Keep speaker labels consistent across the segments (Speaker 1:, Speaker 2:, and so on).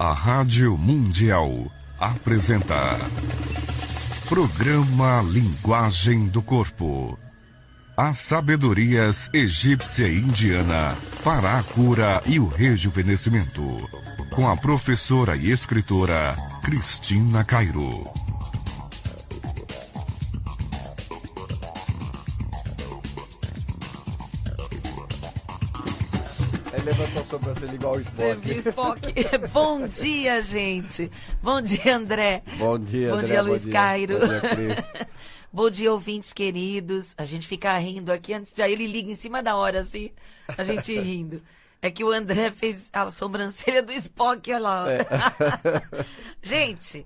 Speaker 1: A Rádio Mundial apresenta Programa Linguagem do Corpo. As sabedorias egípcia e indiana para a cura e o rejuvenescimento. Com a professora e escritora Cristina Cairo.
Speaker 2: Levantou a sobrancelha igual o Spock.
Speaker 3: Bom dia, gente. Bom dia, André.
Speaker 2: Bom dia, André.
Speaker 3: Bom dia, Luiz Cairo.
Speaker 2: Bom dia, Cris.
Speaker 3: Bom dia, ouvintes queridos. A gente fica rindo aqui antes de aí ele liga em cima da hora, assim, a gente rindo. É que o André fez a sobrancelha do Spock, olha lá.
Speaker 2: É.
Speaker 3: Gente,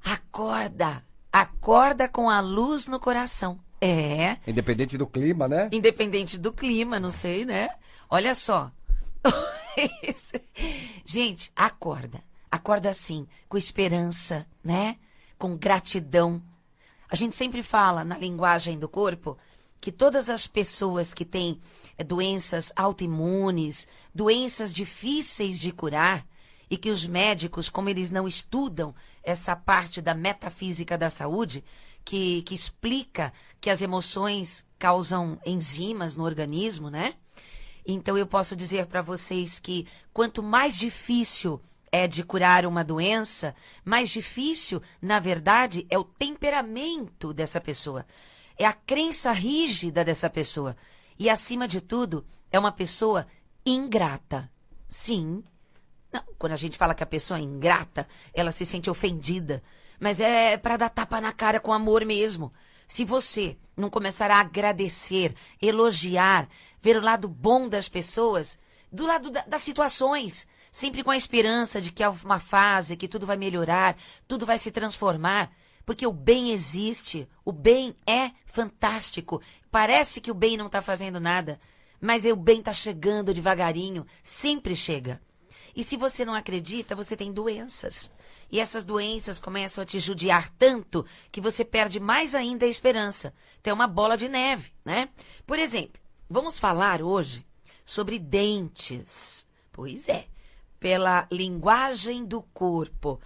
Speaker 3: acorda. Acorda com a luz no coração. É.
Speaker 2: Independente do clima, né?
Speaker 3: Independente do clima, não sei, né? Olha só. Gente, acorda. Acorda assim, com esperança, né? Com gratidão. A gente sempre fala na linguagem do corpo que todas as pessoas que têm doenças autoimunes, doenças difíceis de curar, e que os médicos, como eles não estudam essa parte da metafísica da saúde, que explica que as emoções causam enzimas no organismo, né? Então eu posso dizer para vocês que quanto mais difícil é de curar uma doença, mais difícil, na verdade, é o temperamento dessa pessoa. É a crença rígida dessa pessoa. E, acima de tudo, é uma pessoa ingrata. Sim. Não, quando a gente fala que a pessoa é ingrata, ela se sente ofendida. Mas é para dar tapa na cara com amor mesmo. Se você não começar a agradecer, elogiar, ver o lado bom das pessoas, do lado das situações, sempre com a esperança de que é uma fase, que tudo vai melhorar, tudo vai se transformar, porque o bem existe, o bem é fantástico. Parece que o bem não está fazendo nada, mas o bem está chegando devagarinho, sempre chega. E se você não acredita, você tem doenças. E essas doenças começam a te judiar tanto que você perde mais ainda a esperança. Então é uma bola de neve, né? Por exemplo, vamos falar hoje sobre dentes. Pois é, pela linguagem do corpo.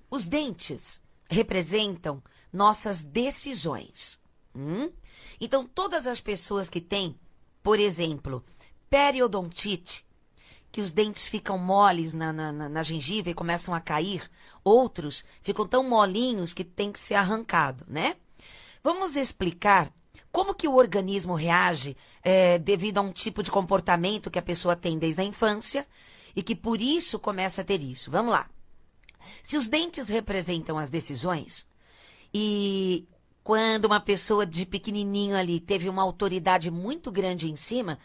Speaker 3: Os dentes representam nossas decisões. Então, todas as pessoas que têm, por exemplo, periodontite, que os dentes ficam moles na gengiva e começam a cair, outros ficam tão molinhos que tem que ser arrancado, né? Vamos explicar como que o organismo reage devido a um tipo de comportamento que a pessoa tem desde a infância e que por isso começa a ter isso. Vamos lá. Se os dentes representam as decisões e quando uma pessoa de pequenininho ali teve uma autoridade muito grande em cima,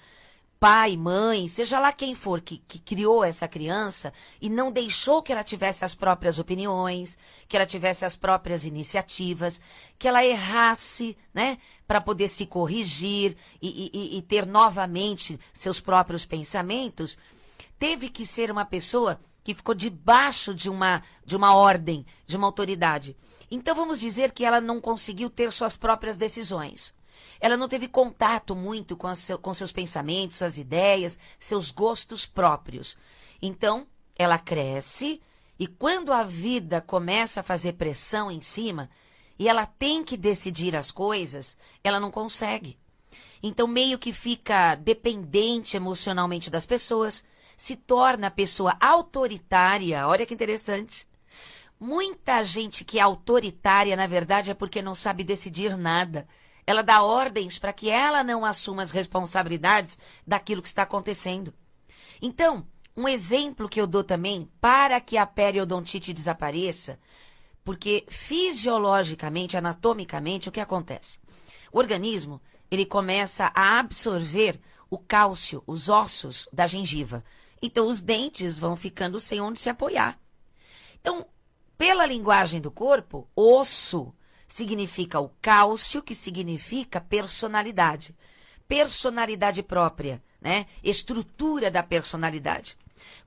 Speaker 3: pai, mãe, seja lá quem for que criou essa criança e não deixou que ela tivesse as próprias opiniões, que ela tivesse as próprias iniciativas, que ela errasse, né, para poder se corrigir e ter novamente seus próprios pensamentos, teve que ser uma pessoa que ficou debaixo de uma ordem, de uma autoridade. Então vamos dizer que ela não conseguiu ter suas próprias decisões. Ela não teve contato muito com seus pensamentos, suas ideias, seus gostos próprios. Então, ela cresce e quando a vida começa a fazer pressão em cima e ela tem que decidir as coisas, ela não consegue. Então, meio que fica dependente emocionalmente das pessoas, se torna a pessoa autoritária. Olha que interessante. Muita gente que é autoritária, na verdade, é porque não sabe decidir nada. Ela dá ordens para que ela não assuma as responsabilidades daquilo que está acontecendo. Então, um exemplo que eu dou também para que a periodontite desapareça, porque fisiologicamente, anatomicamente, o que acontece? O organismo, ele começa a absorver o cálcio, os ossos da gengiva. Então, os dentes vão ficando sem onde se apoiar. Então, pela linguagem do corpo, osso significa o cálcio, que significa personalidade. Personalidade própria, né? Estrutura da personalidade.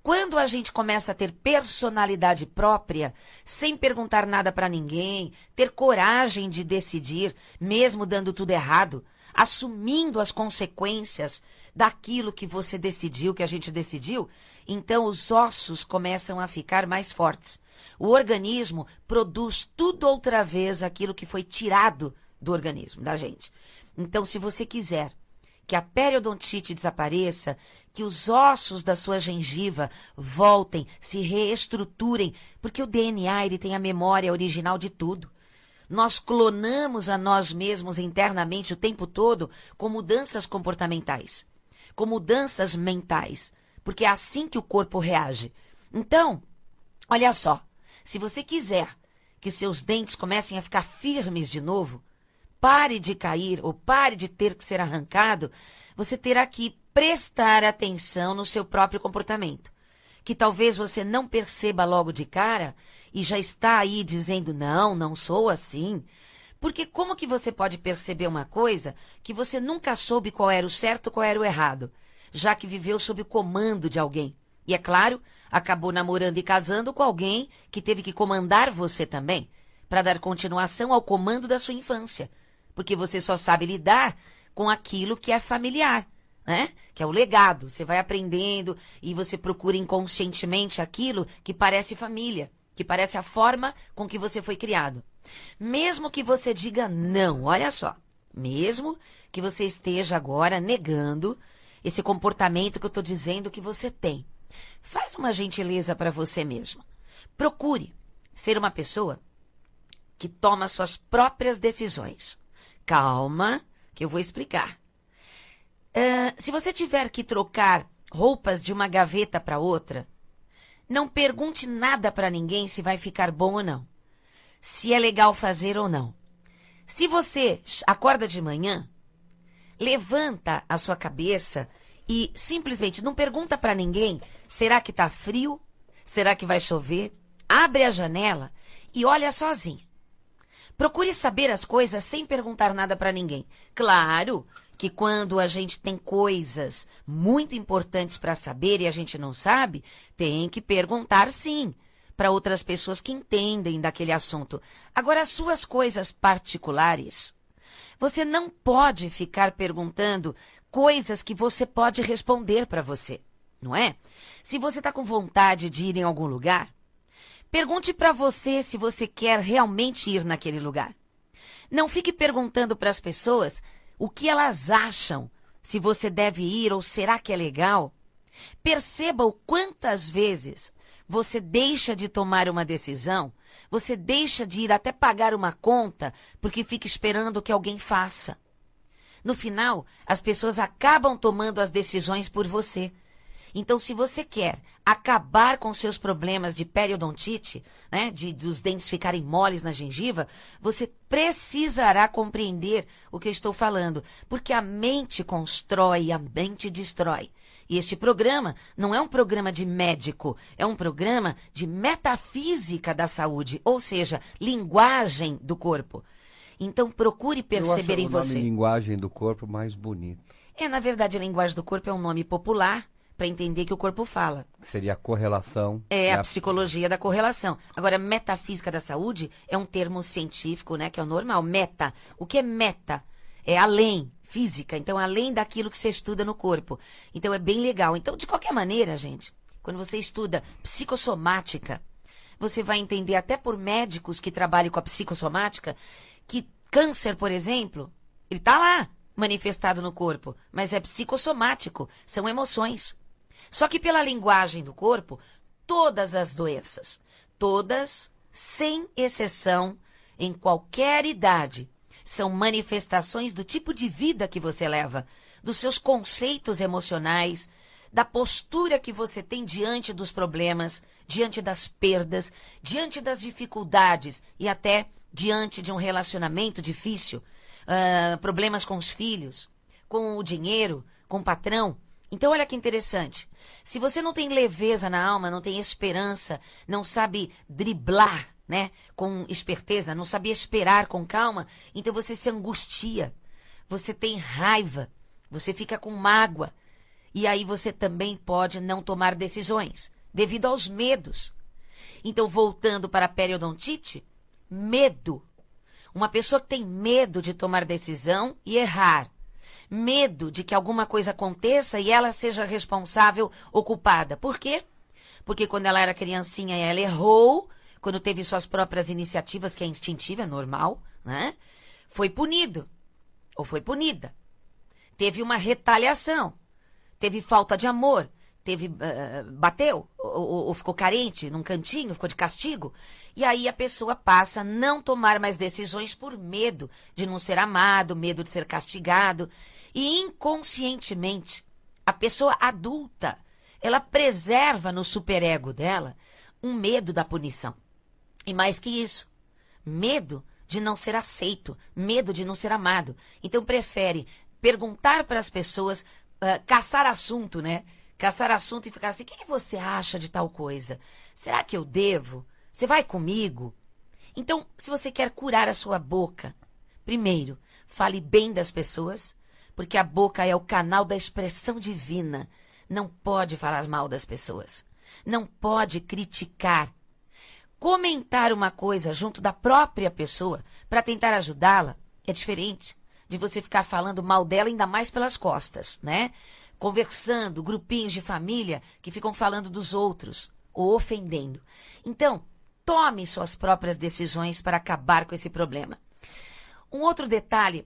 Speaker 3: Quando a gente começa a ter personalidade própria, sem perguntar nada para ninguém, ter coragem de decidir, mesmo dando tudo errado, assumindo as consequências daquilo que você decidiu, que a gente decidiu, então os ossos começam a ficar mais fortes. O organismo produz tudo outra vez aquilo que foi tirado do organismo, da gente. Então, se você quiser que a periodontite desapareça, que os ossos da sua gengiva voltem, se reestruturem, porque o DNA ele tem a memória original de tudo. Nós clonamos a nós mesmos internamente o tempo todo com mudanças comportamentais, com mudanças mentais, porque é assim que o corpo reage. Então, olha só, se você quiser que seus dentes comecem a ficar firmes de novo, pare de cair ou pare de ter que ser arrancado, você terá que prestar atenção no seu próprio comportamento, que talvez você não perceba logo de cara e já está aí dizendo, não sou assim. Porque como que você pode perceber uma coisa que você nunca soube qual era o certo, qual era o errado, já que viveu sob o comando de alguém? E é claro, acabou namorando e casando com alguém que teve que comandar você também, para dar continuação ao comando da sua infância. Porque você só sabe lidar com aquilo que é familiar, né? Que é o legado. Você vai aprendendo e você procura inconscientemente aquilo que parece família, que parece a forma com que você foi criado. Mesmo que você diga não, olha só, mesmo que você esteja agora negando esse comportamento que eu estou dizendo que você tem, faz uma gentileza para você mesmo. Procure ser uma pessoa que toma suas próprias decisões. Calma, que eu vou explicar. Se você tiver que trocar roupas de uma gaveta para outra, não pergunte nada para ninguém se vai ficar bom ou não, se é legal fazer ou não. Se você acorda de manhã, levanta a sua cabeça e simplesmente não pergunta para ninguém, será que está frio? Será que vai chover? Abre a janela e olha sozinho. Procure saber as coisas sem perguntar nada para ninguém. Claro que quando a gente tem coisas muito importantes para saber e a gente não sabe, tem que perguntar sim, para outras pessoas que entendem daquele assunto. Agora, as suas coisas particulares, você não pode ficar perguntando coisas que você pode responder para você, não é? Se você está com vontade de ir em algum lugar, pergunte para você se você quer realmente ir naquele lugar. Não fique perguntando para as pessoas o que elas acham, se você deve ir ou será que é legal. Perceba o quantas vezes você deixa de tomar uma decisão, você deixa de ir até pagar uma conta porque fica esperando que alguém faça. No final, as pessoas acabam tomando as decisões por você. Então, se você quer acabar com seus problemas de periodontite, né, dos dentes ficarem moles na gengiva, você precisará compreender o que eu estou falando, porque a mente constrói, a mente destrói. E este programa não é um programa de médico, é um programa de metafísica da saúde, ou seja, linguagem do corpo. Então, procure perceber em você.
Speaker 2: Eu acho o nome linguagem do corpo mais bonito.
Speaker 3: Na verdade, a linguagem do corpo é um nome popular, para entender que o corpo fala.
Speaker 2: Seria a correlação.
Speaker 3: É a psicologia da correlação. Agora, metafísica da saúde é um termo científico, né, que é o normal. Meta. O que é meta? É além, física. Então, além daquilo que você estuda no corpo. Então, é bem legal. Então, de qualquer maneira, gente, quando você estuda psicossomática, você vai entender até por médicos que trabalham com a psicossomática que câncer, por exemplo, ele está lá, manifestado no corpo, mas é psicossomático, são emoções. Só que pela linguagem do corpo, todas as doenças, todas, sem exceção, em qualquer idade, são manifestações do tipo de vida que você leva, dos seus conceitos emocionais, da postura que você tem diante dos problemas, diante das perdas, diante das dificuldades e até diante de um relacionamento difícil, problemas com os filhos, com o dinheiro, com o patrão. Então, olha que interessante. Se você não tem leveza na alma, não tem esperança, não sabe driblar, né, com esperteza, não sabe esperar com calma, então você se angustia, você tem raiva, você fica com mágoa. E aí você também pode não tomar decisões, devido aos medos. Então, voltando para a periodontite, medo. Uma pessoa que tem medo de tomar decisão e errar. Medo de que alguma coisa aconteça e ela seja responsável ou culpada. Por quê? Porque quando ela era criancinha, ela errou, quando teve suas próprias iniciativas, que é instintiva, é normal, né? Foi punido ou foi punida. Teve uma retaliação, teve falta de amor, bateu ou ficou carente num cantinho, ficou de castigo. E aí a pessoa passa a não tomar mais decisões por medo de não ser amado, medo de ser castigado. E inconscientemente, a pessoa adulta, ela preserva no superego dela um medo da punição. E mais que isso, medo de não ser aceito, medo de não ser amado. Então prefere perguntar para as pessoas, caçar assunto, né? Caçar assunto e ficar assim, o que você acha de tal coisa? Será que eu devo? Você vai comigo? Então, se você quer curar a sua boca, primeiro, fale bem das pessoas, porque a boca é o canal da expressão divina. Não pode falar mal das pessoas. Não pode criticar. Comentar uma coisa junto da própria pessoa para tentar ajudá-la é diferente de você ficar falando mal dela, ainda mais pelas costas, né? Conversando, grupinhos de família que ficam falando dos outros ou ofendendo. Então, tome suas próprias decisões para acabar com esse problema. Um outro detalhe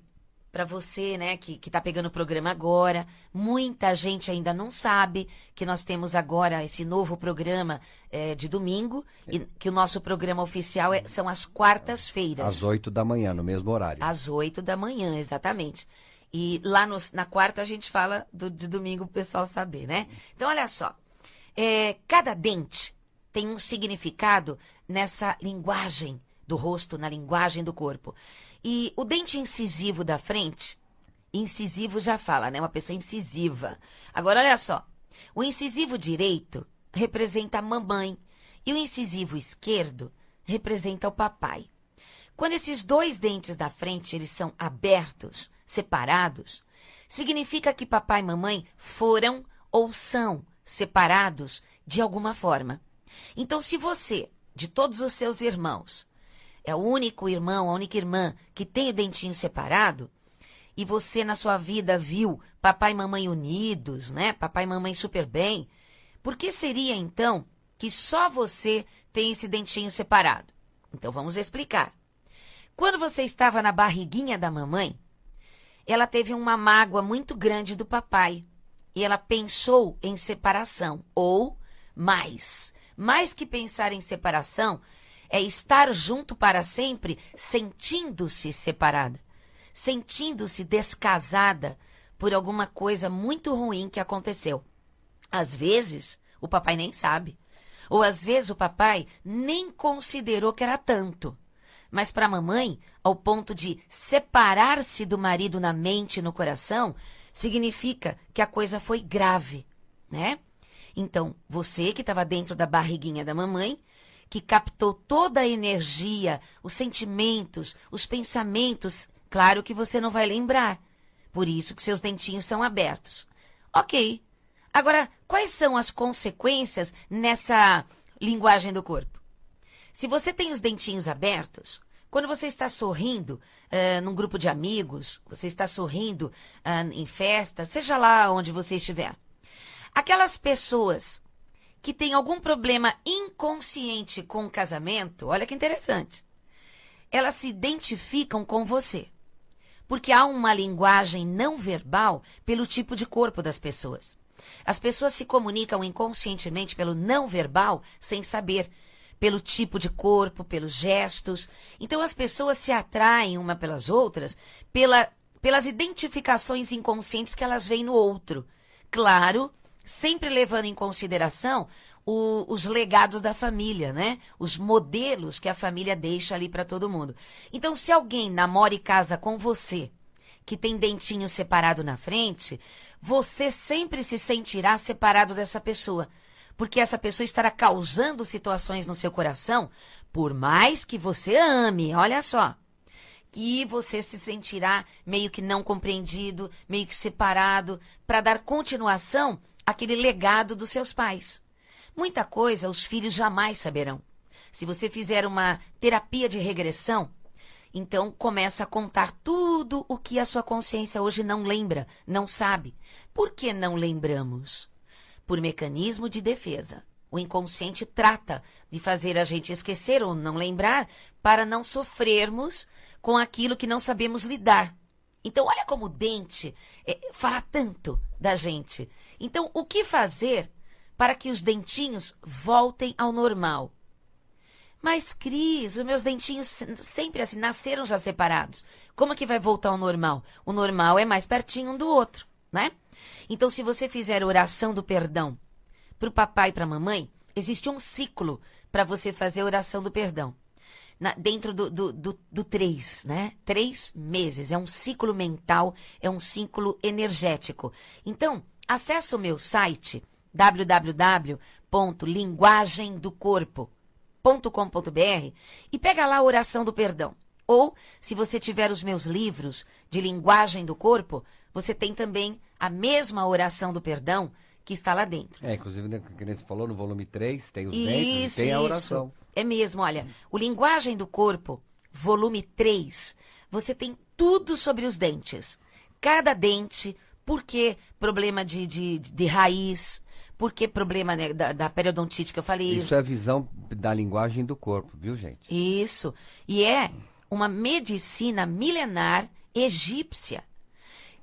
Speaker 3: para você, né, que está pegando o programa agora, muita gente ainda não sabe que nós temos agora esse novo programa de domingo, e que o nosso programa oficial são as quartas-feiras.
Speaker 4: Às 8 da manhã, no mesmo horário.
Speaker 3: Às 8 da manhã, exatamente. E lá na quarta a gente fala de domingo para o pessoal saber, né? Então, olha só. Cada dente tem um significado nessa linguagem do rosto, na linguagem do corpo. E o dente incisivo da frente, incisivo já fala, né? Uma pessoa incisiva. Agora, olha só. O incisivo direito representa a mamãe e o incisivo esquerdo representa o papai. Quando esses dois dentes da frente eles são abertos, separados, significa que papai e mamãe foram ou são separados de alguma forma. Então, se você, de todos os seus irmãos, é o único irmão, a única irmã que tem o dentinho separado, e você na sua vida viu papai e mamãe unidos, né? Papai e mamãe super bem, por que seria então que só você tem esse dentinho separado? Então vamos explicar. Quando você estava na barriguinha da mamãe, ela teve uma mágoa muito grande do papai e ela pensou em separação, ou mais que pensar em separação, é estar junto para sempre, sentindo-se separada, sentindo-se descasada por alguma coisa muito ruim que aconteceu. Às vezes, o papai nem sabe. Ou às vezes o papai nem considerou que era tanto. Mas para a mamãe, ao ponto de separar-se do marido na mente e no coração, significa que a coisa foi grave, né? Então, você que estava dentro da barriguinha da mamãe, que captou toda a energia, os sentimentos, os pensamentos, claro que você não vai lembrar. Por isso que seus dentinhos são abertos. Ok. Agora, quais são as consequências nessa linguagem do corpo? Se você tem os dentinhos abertos, quando você está sorrindo num grupo de amigos, você está sorrindo em festa, seja lá onde você estiver, aquelas pessoas que têm algum problema inconsciente com o casamento, olha que interessante, elas se identificam com você, porque há uma linguagem não verbal pelo tipo de corpo das pessoas. As pessoas se comunicam inconscientemente pelo não verbal sem saber, pelo tipo de corpo, pelos gestos. Então as pessoas se atraem uma pelas outras pelas identificações inconscientes que elas veem no outro. Claro, sempre levando em consideração os legados da família, né? Os modelos que a família deixa ali para todo mundo. Então, se alguém namora e casa com você, que tem dentinho separado na frente, você sempre se sentirá separado dessa pessoa, porque essa pessoa estará causando situações no seu coração, por mais que você ame, olha só, e você se sentirá meio que não compreendido, meio que separado, para dar continuação àquele legado dos seus pais. Muita coisa os filhos jamais saberão. Se você fizer uma terapia de regressão Então, começa a contar tudo o que a sua consciência hoje não lembra, não sabe. Por que não lembramos? Por mecanismo de defesa. O inconsciente trata de fazer a gente esquecer ou não lembrar para não sofrermos com aquilo que não sabemos lidar. Então, olha como o dente fala tanto da gente. Então, o que fazer para que os dentinhos voltem ao normal? Mas, Cris, os meus dentinhos sempre assim, nasceram já separados. Como é que vai voltar ao normal? O normal é mais pertinho um do outro, né? Então, se você fizer oração do perdão para o papai e para a mamãe, existe um ciclo para você fazer a oração do perdão. Dentro do 3, né? 3 meses. É um ciclo mental, é um ciclo energético. Então, acesse o meu site, www.linguagemdocorpo.com.br e pega lá a oração do perdão. Ou, se você tiver os meus livros de linguagem do corpo, você tem também a mesma oração do perdão que está lá dentro.
Speaker 4: Inclusive, que você falou, no volume 3, tem os dentes e tem a oração.
Speaker 3: É mesmo, olha, o Linguagem do Corpo, volume 3, você tem tudo sobre os dentes. Cada dente, por que problema de raiz, por que problema, né, da periodontite que eu falei.
Speaker 4: Isso é a visão da linguagem do corpo, viu, gente?
Speaker 3: Isso. E é uma medicina milenar egípcia.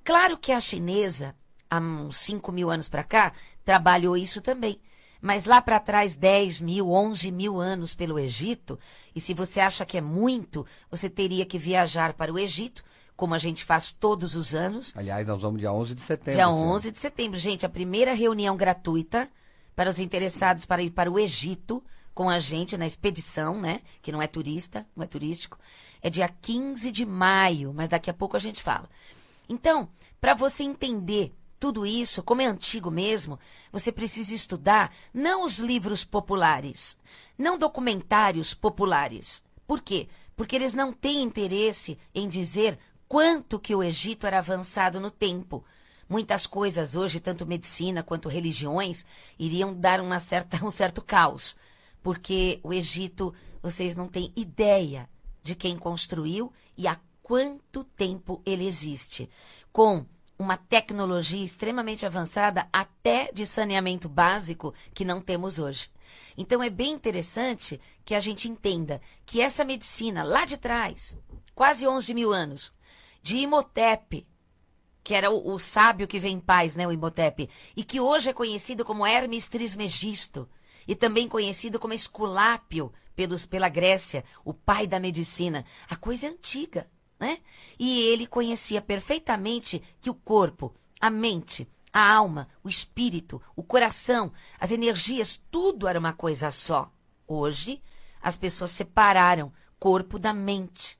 Speaker 3: Claro que a chinesa, há uns 5 mil anos para cá, trabalhou isso também. Mas lá para trás, 10 mil, 11 mil anos pelo Egito, e se você acha que é muito, você teria que viajar para o Egito, como a gente faz todos os anos.
Speaker 4: Aliás, nós vamos dia 11 de setembro.
Speaker 3: Dia 11 de setembro, gente, a primeira reunião gratuita para os interessados para ir para o Egito com a gente na expedição, né? Que não é turista, não é turístico. É dia 15 de maio, mas daqui a pouco a gente fala. Então, para você entender tudo isso, como é antigo mesmo, você precisa estudar não os livros populares, não documentários populares. Por quê? Porque eles não têm interesse em dizer quanto que o Egito era avançado no tempo. Muitas coisas hoje, tanto medicina quanto religiões, iriam dar um certo caos. Porque o Egito, vocês não têm ideia de quem construiu e há quanto tempo ele existe. Com uma tecnologia extremamente avançada, até de saneamento básico, que não temos hoje. Então, é bem interessante que a gente entenda que essa medicina, lá de trás, quase 11 mil anos, de Imhotep, que era o sábio que vem em paz, né, o Imhotep, e que hoje é conhecido como Hermes Trismegisto, e também conhecido como Esculápio pela Grécia, o pai da medicina. A coisa é antiga. Né? E ele conhecia perfeitamente que o corpo, a mente, a alma, o espírito, o coração, as energias, tudo era uma coisa só. Hoje, as pessoas separaram corpo da mente.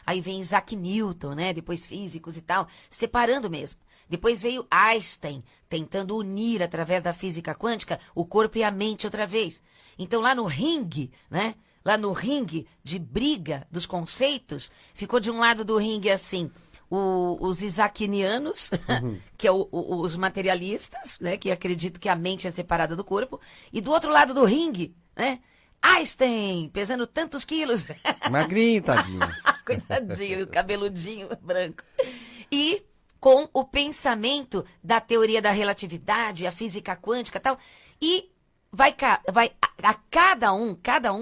Speaker 3: Aí vem Isaac Newton, né? Depois físicos e tal, separando mesmo. Depois veio Einstein, tentando unir através da física quântica o corpo e a mente outra vez. Então lá no ringue, né? Lá no ringue de briga dos conceitos, ficou de um lado do ringue assim, os isaacinianos, que é os materialistas, né, que acreditam que a mente é separada do corpo, e do outro lado do ringue, né, Einstein, pesando tantos quilos.
Speaker 4: Magrinho, tadinho.
Speaker 3: Coitadinho, cabeludinho, branco. E com o pensamento da teoria da relatividade, a física quântica e tal, e cada um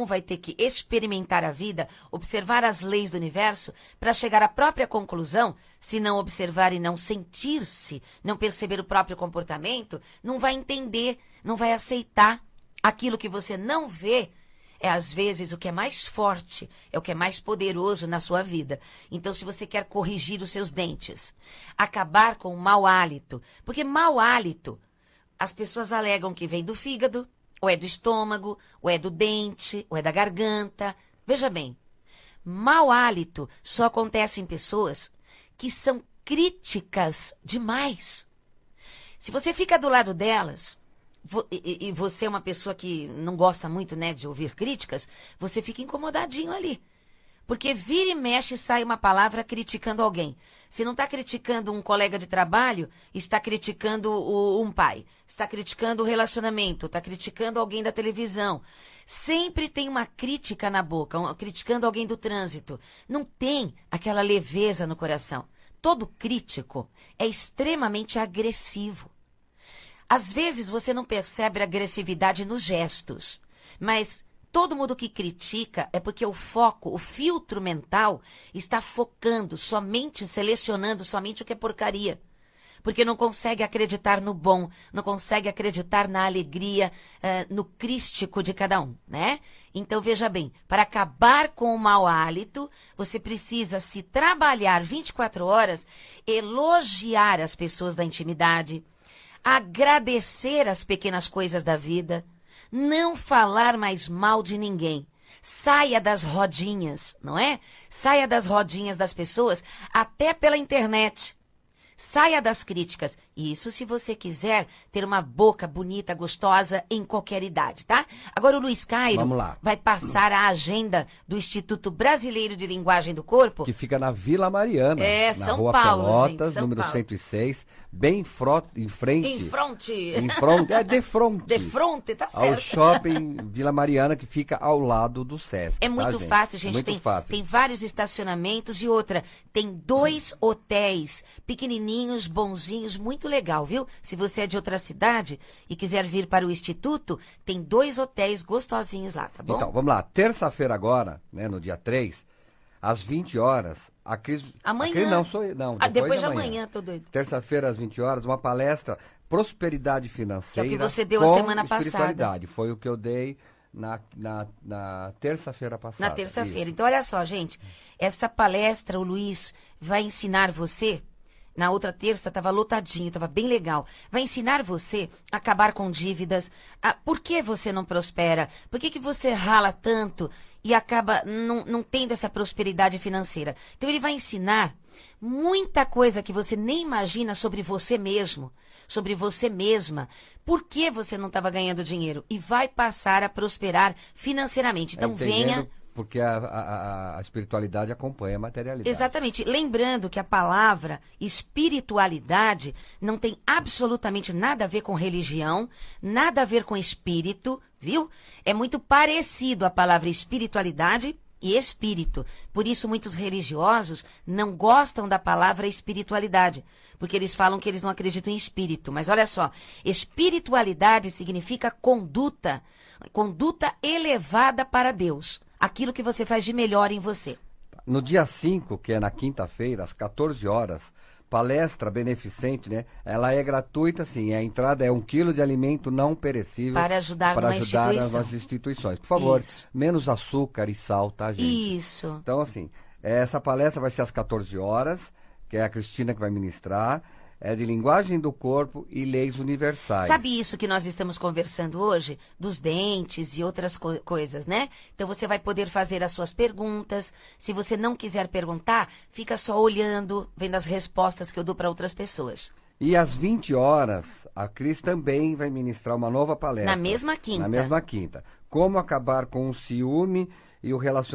Speaker 3: vai ter que experimentar a vida, observar as leis do universo para chegar à própria conclusão. Se não observar e não sentir-se, não perceber o próprio comportamento, não vai entender, não vai aceitar aquilo que você não vê. É às vezes o que é mais forte, é o que é mais poderoso na sua vida. Então, se você quer corrigir os seus dentes, acabar com o mau hálito, porque mau hálito, as pessoas alegam que vem do fígado, ou é do estômago, ou é do dente, ou é da garganta. Veja bem, mau hálito só acontece em pessoas que são críticas demais. Se você fica do lado delas, e você é uma pessoa que não gosta muito, né, de ouvir críticas, você fica incomodadinho ali. Porque vira e mexe sai uma palavra criticando alguém. Se não está criticando um colega de trabalho, está criticando um pai. Está criticando o relacionamento, está criticando alguém da televisão. Sempre tem uma crítica na boca, criticando alguém do trânsito. Não tem aquela leveza no coração. Todo crítico é extremamente agressivo. Às vezes você não percebe a agressividade nos gestos, mas todo mundo que critica é porque o foco, o filtro mental está focando somente, selecionando somente o que é porcaria. Porque não consegue acreditar no bom, não consegue acreditar na alegria, no crístico de cada um, né? Então, veja bem, para acabar com o mau hálito, você precisa se trabalhar 24 horas, elogiar as pessoas da intimidade, agradecer as pequenas coisas da vida, não falar mais mal de ninguém. Saia das rodinhas, não é? Saia das rodinhas das pessoas, até pela internet. Saia das críticas. Isso se você quiser ter uma boca bonita, gostosa, em qualquer idade, tá? Agora o Luiz Cairo vai passar a agenda do Instituto Brasileiro de Linguagem do Corpo.
Speaker 4: Que fica na Vila Mariana, na
Speaker 3: São
Speaker 4: Rua
Speaker 3: Paulo,
Speaker 4: Pelotas,
Speaker 3: gente, São
Speaker 4: número
Speaker 3: Paulo.
Speaker 4: 106, bem em frente.
Speaker 3: De fronte, tá certo.
Speaker 4: Ao shopping Vila Mariana, que fica ao lado do Sesc.
Speaker 3: É muito fácil, gente.
Speaker 4: Muito fácil.
Speaker 3: Tem vários estacionamentos e outra, tem 2 hotéis pequenininhos, bonzinhos, muito legal, viu? Se você é de outra cidade e quiser vir para o Instituto, tem 2 hotéis gostosinhos lá, tá bom?
Speaker 4: Então, vamos lá. Terça-feira agora, né, no dia 3, às 20 horas, a Cris...
Speaker 3: Amanhã.
Speaker 4: A Cris não, sou eu, não.
Speaker 3: Depois de amanhã, tô doido.
Speaker 4: Terça-feira, às 20 horas, uma palestra Prosperidade Financeira.
Speaker 3: Que é o que você deu
Speaker 4: com
Speaker 3: a semana passada.
Speaker 4: espiritualidade. Foi o que eu dei na terça-feira passada.
Speaker 3: Na terça-feira.
Speaker 4: Isso.
Speaker 3: Então, olha só, gente. Essa palestra, o Luiz vai ensinar você... Na outra terça estava lotadinho, estava bem legal. Vai ensinar você a acabar com dívidas. Por que você não prospera? Por que você rala tanto e acaba não tendo essa prosperidade financeira? Então ele vai ensinar muita coisa que você nem imagina sobre você mesmo, sobre você mesma. Por que você não estava ganhando dinheiro? E vai passar a prosperar financeiramente. Então venha...
Speaker 4: Porque a espiritualidade acompanha a materialidade.
Speaker 3: Exatamente. Lembrando que a palavra espiritualidade não tem absolutamente nada a ver com religião, nada a ver com espírito, viu? É muito parecido a palavra espiritualidade e espírito. Por isso, muitos religiosos não gostam da palavra espiritualidade, porque eles falam que eles não acreditam em espírito. Mas olha só, espiritualidade significa conduta elevada para Deus. Aquilo que você faz de melhor em você.
Speaker 4: No dia 5, que é na quinta-feira, às 14 horas, palestra beneficente, né? Ela é gratuita, sim. A entrada é 1 quilo de alimento não perecível.
Speaker 3: Para ajudar
Speaker 4: nas nossas instituições. Por favor,
Speaker 3: Isso.
Speaker 4: menos açúcar e sal, tá, gente?
Speaker 3: Isso.
Speaker 4: Então, assim, essa palestra vai ser às 14 horas, que é a Cristina que vai ministrar. É de linguagem do corpo e leis universais.
Speaker 3: Sabe isso que nós estamos conversando hoje? Dos dentes e outras coisas, né? Então você vai poder fazer as suas perguntas. Se você não quiser perguntar, fica só olhando, vendo as respostas que eu dou para outras pessoas.
Speaker 4: E às 20 horas, a Cris também vai ministrar uma nova palestra.
Speaker 3: Na mesma quinta.
Speaker 4: Na mesma quinta. Como acabar com o ciúme e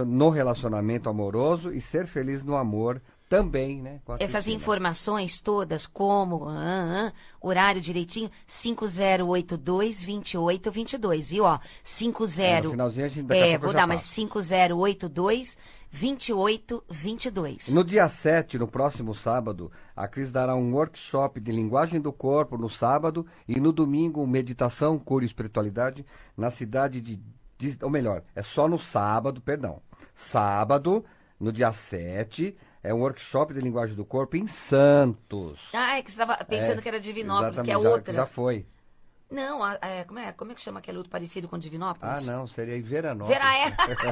Speaker 4: no relacionamento amoroso e ser feliz no amor também, né?
Speaker 3: Essas informações todas, como, horário direitinho, 5082-2822, viu? Ó, 50...
Speaker 4: no finalzinho a gente daqui a pouco
Speaker 3: vou dar, mas 5082-2822.
Speaker 4: No dia 7, no próximo sábado, a Cris dará um workshop de linguagem do corpo no sábado e no domingo, meditação, cura e espiritualidade na cidade ou melhor, é só no sábado, perdão. Sábado, no dia 7... É um workshop de linguagem do corpo em Santos.
Speaker 3: É que você estava pensando que era Divinópolis, que é
Speaker 4: já,
Speaker 3: outra.
Speaker 4: Já foi.
Speaker 3: Não, como é que chama aquele outro parecido com Divinópolis?
Speaker 4: Não, seria em Veranópolis.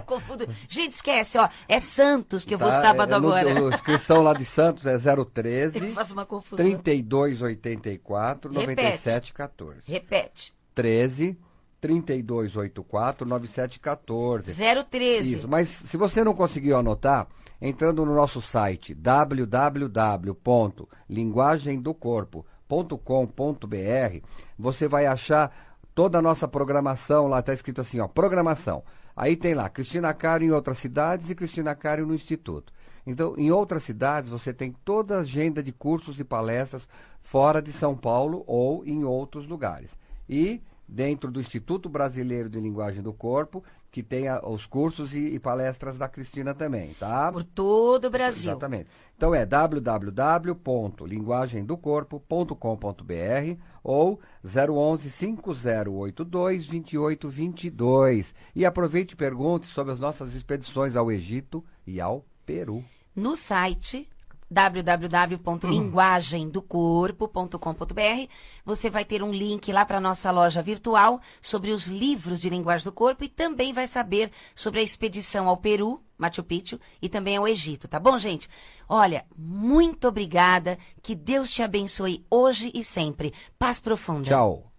Speaker 3: Confundo. Gente, esquece, ó. É Santos que eu vou sábado agora.
Speaker 4: A inscrição lá de Santos é 013.
Speaker 3: Eu faço uma confusão.
Speaker 4: 3284 9714.
Speaker 3: Repete.
Speaker 4: 13 3284 9714.
Speaker 3: 013.
Speaker 4: Isso, mas se você não conseguiu anotar, entrando no nosso site www.linguagemdocorpo.com.br, você vai achar toda a nossa programação, lá está escrito assim, ó, programação. Aí tem lá, Cristina Caro em outras cidades e Cristina Caro no Instituto. Então, em outras cidades, você tem toda a agenda de cursos e palestras fora de São Paulo ou em outros lugares. E dentro do Instituto Brasileiro de Linguagem do Corpo, que tem os cursos e palestras da Cristina também, tá?
Speaker 3: Por todo o Brasil.
Speaker 4: Exatamente. Então é www.linguagemdocorpo.com.br ou 011 5082 2822. E aproveite e pergunte sobre as nossas expedições ao Egito e ao Peru.
Speaker 3: No site www.linguagemdocorpo.com.br você vai ter um link lá para a nossa loja virtual sobre os livros de linguagem do corpo e também vai saber sobre a expedição ao Peru, Machu Picchu, e também ao Egito, tá bom, gente? Olha, muito obrigada, que Deus te abençoe hoje e sempre. Paz profunda.
Speaker 4: Tchau.